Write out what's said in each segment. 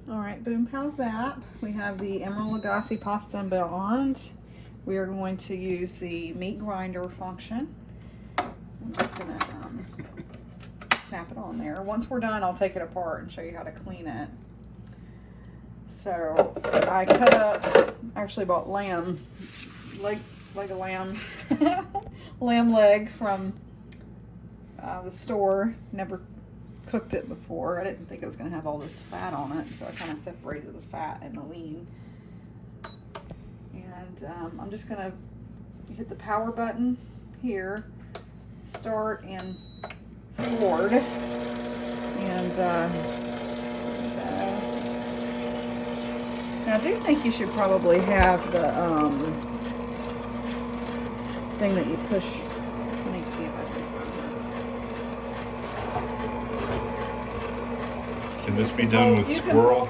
Alright, boom, how's that? We have the Emeril Lagasse pasta and beyond. We are going to use the meat grinder function. I'm just going to snap it on there. Once we're done, I'll take it apart and show you how to clean it. So, I cut up, actually bought leg of lamb, lamb leg from the store. Never cooked it before. I didn't think it was going to have all this fat on it, so I kind of separated the fat and the lean. And I'm just going to hit the power button here, start and forward, and now I do think you should probably have the thing that you push. Let me see if I can this be done with squirrel?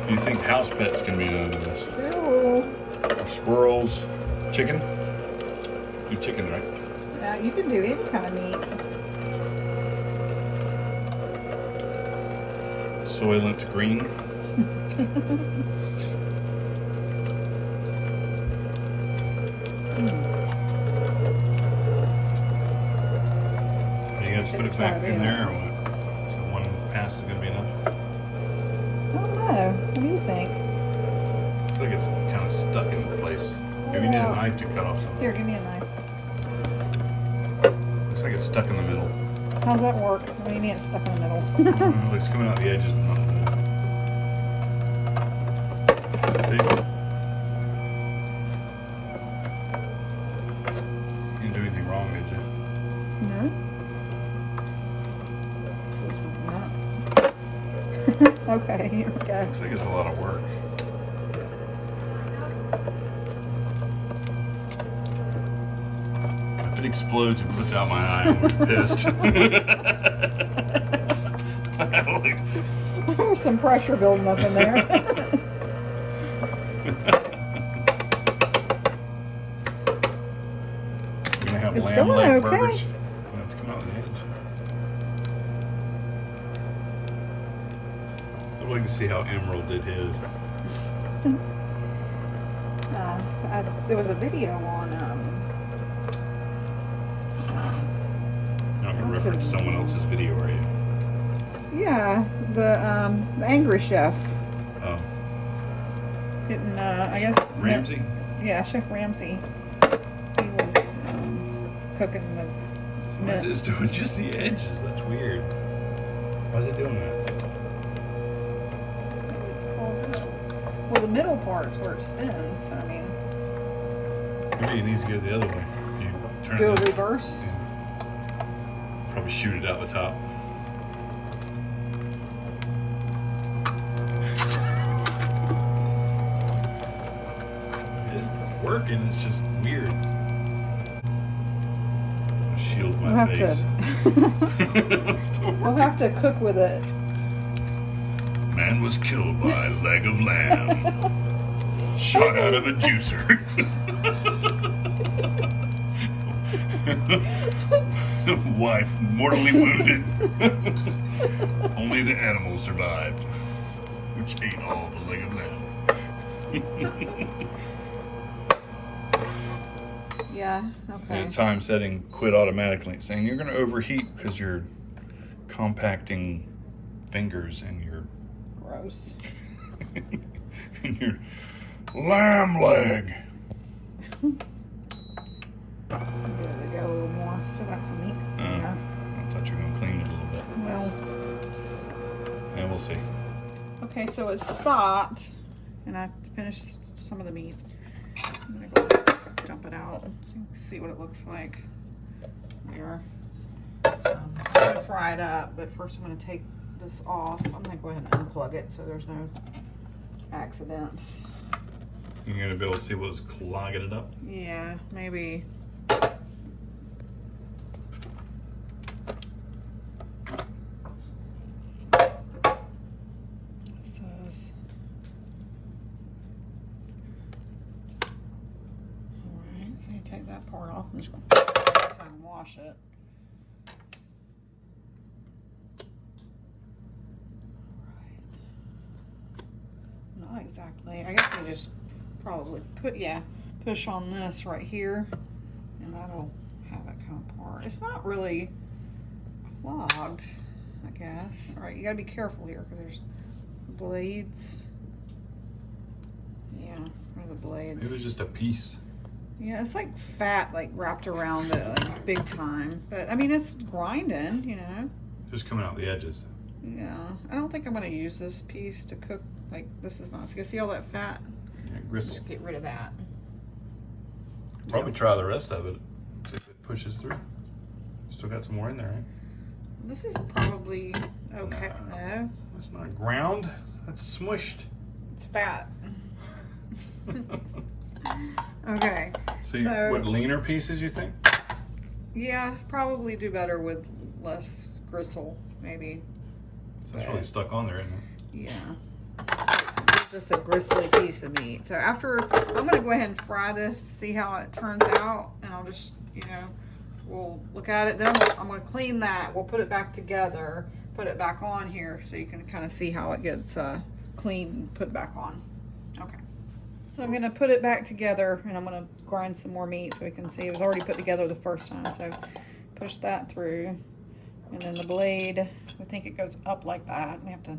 Do you think house pets can be done with this? Ew. Squirrels, chicken? Do chicken, right? Yeah, you can do any kind of meat. Soylent Green. Are you going to put it back in there or what? So one pass is going to be enough? I don't know. What do you think? Looks like it's kind of stuck in place. Maybe you need a knife to cut off something. Here, give me a knife. Looks like it's stuck in the middle. How's that work? What do you mean it's stuck in the middle? It's coming out the edges. See? You didn't do anything wrong, did you? No. This is not. Okay, here we go. Looks like it's a lot of work. If it explodes and puts out my eye, I'm gonna be pissed. There's some pressure building up in there. We're gonna have It's lamb going leg okay. burgers. Let's come out the edge. I'd like to see how Emeril did his. There was a video on You're not gonna reference someone else's video, are you? yeah, the Angry Chef. Oh. Getting, I guess. Ramsay? Yeah, Chef Ramsay. He was cooking with Why is mince. it doing just the edges? That's weird. Why is it doing that? It's called. Well, the middle part's where it spins. I mean. Maybe it needs to go the other way. You turn Do a it. reverse. Yeah. Probably shoot it out the top. It's working. It's just weird. Shield my We'll have face. We'll have to cook with it. Man was killed by a leg of lamb. Shot out of a juicer. Wife mortally wounded. Only the animal survived, which ate all the leg of lamb. Yeah, okay. The time setting quit automatically. It's saying you're going to overheat because you're compacting fingers and your Gross. and your lamb leg. I'm gonna give it a little more. Still got some meat in there. I thought you were going to clean it a little bit. Well, Yeah, we'll see. okay, so it stopped, and I finished some of the meat. I'm gonna go dump it out so you can see what it looks like here. I'm gonna fry it up, but first I'm gonna take this off. I'm gonna go ahead and unplug it so there's no accidents. You're going to be able to see what's clogging it up. Yeah, maybe. It says. Alright, so you take that part off. I'm just going to so I can wash it. Alright. Not exactly. I guess we just probably push on this right here, and that'll have it come apart. It's not really clogged, I guess. All right, you gotta be careful here because there's blades. Yeah, where are the blades? It was just a piece. Yeah, it's like fat, like wrapped around it, like big time. But I mean, it's grinding, you know. Just coming out the edges. Yeah, I don't think I'm gonna use this piece to cook. Like, this is not. So you see all that fat? Yeah, gristle. Just get rid of that. Probably try the rest of it. See if it pushes through. Still got some more in there, right? This is probably okay. No, That's not ground. That's smushed. it's fat. Okay. So, what leaner pieces you think? Yeah, probably do better with less gristle, maybe. So it's really stuck on there, isn't it? Yeah. So it's just a gristly piece of meat. So after, I'm gonna go ahead and fry this to see how it turns out, and I'll just, you know, we'll look at it. Then I'm gonna clean that. We'll put it back together, put it back on here, so you can kind of see how it gets cleaned and put back on. Okay. So I'm gonna put it back together, and I'm gonna grind some more meat so we can see it was already put together the first time. So push that through, and then the blade, I think it goes up like that. We have to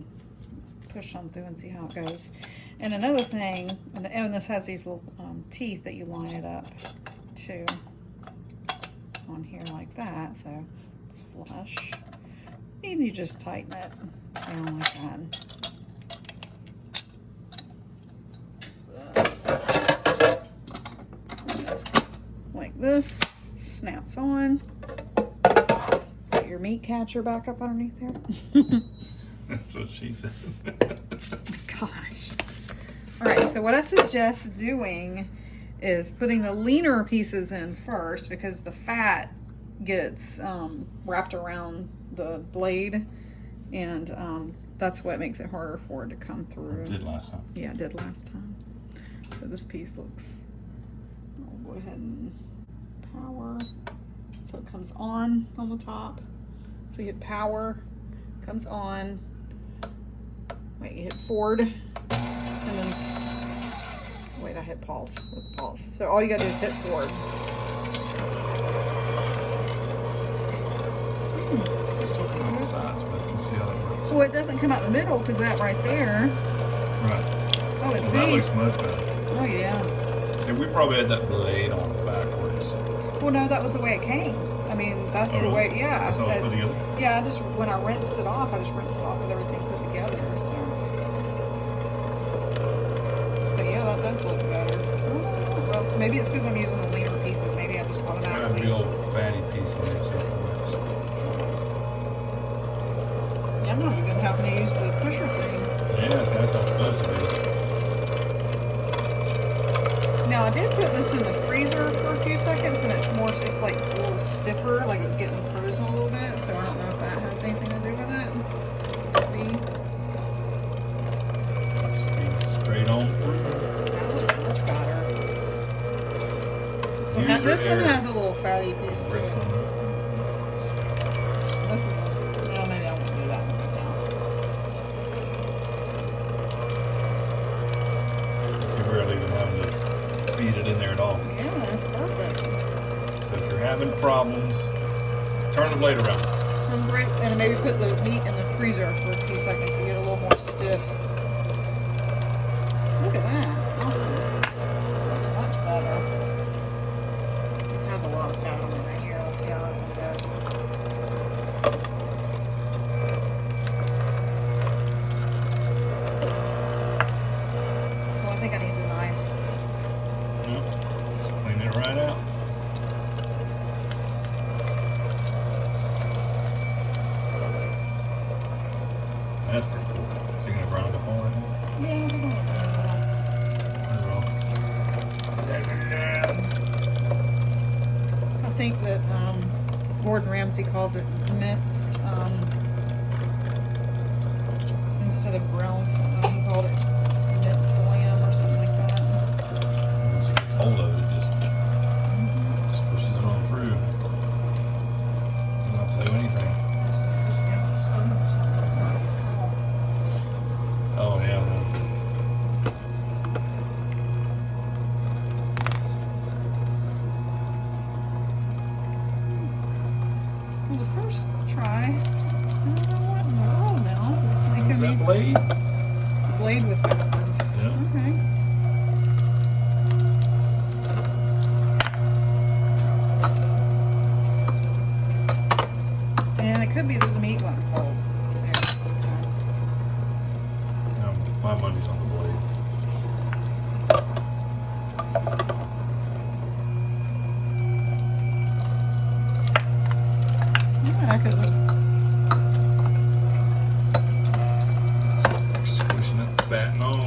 push on through and see how it goes. And another thing, and this has these little teeth that you line it up to on here like that, so it's flush. And you just tighten it down like that. Like this, snaps on. Put your meat catcher back up underneath there. That's what she said. Gosh. All right, so what I suggest doing is putting the leaner pieces in first because the fat gets wrapped around the blade, and that's what makes it harder for it to come through. It did last time. Yeah, it did last time. So this piece looks, I'll go ahead and power. So it comes on the top. So you hit power, comes on. Wait, you hit forward, and then, wait, I hit pause. Let's pause. So all you gotta do is hit forward. Just open on the sides, but you can see how that works. Well, it doesn't come out the middle because that right there. Right. Oh, it's Well, that looks much better. Oh, yeah. See, we probably had that blade on backwards. Well, no, that was the way it came. I mean, that's Oh, the really? way, yeah. That's how it's put together? Yeah, when I rinsed it off, I just rinsed it off with everything put together, so. But yeah, that does look better. Oh, well, maybe it's because I'm using the leaner pieces. Maybe I just Got a automatically. big old fatty piece on it. So Yeah, I'm not even having to use the pusher thing. yes, that's how it's supposed to be. Now, I did put this in the freezer for a few seconds, and it's like a little stiffer, like it's getting frozen a little bit, so I don't know if that has anything to do with it. Maybe. Straight on through. That looks much better. So Use this your one air. has a little fatty piece to Wrist it. on it. This is, well, maybe I won't do that one right See, we're not even having to feed it in there at all. now. Yeah, that's perfect. So if you're having problems, turn the blade around. And maybe put the meat in the freezer for a few seconds to get a little more stiff. Look at that. Awesome. That's much better. This has a lot of fat on it right here. Let's see how that one goes. Well, I think I need the knife. Yep. Just clean it right out. That's pretty cool. So you're gonna grind up all right now? Yeah, we're going I think that Gordon Ramsay calls it minced instead of ground. He called it minced lamb or something like that. Once it gets hold of it, it just pushes it on through. You don't have to do anything. Oh yeah. blade? blade? The blade was backwards. Yeah. Okay. And it could be that the meat went cold. My money's on the blade. Yeah, because Squishing it, fat and all.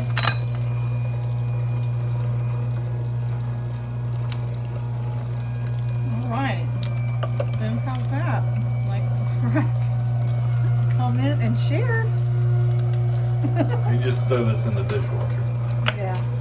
all right. Then how's that? Like, subscribe, comment, and share. You just throw this in the dishwasher. Yeah.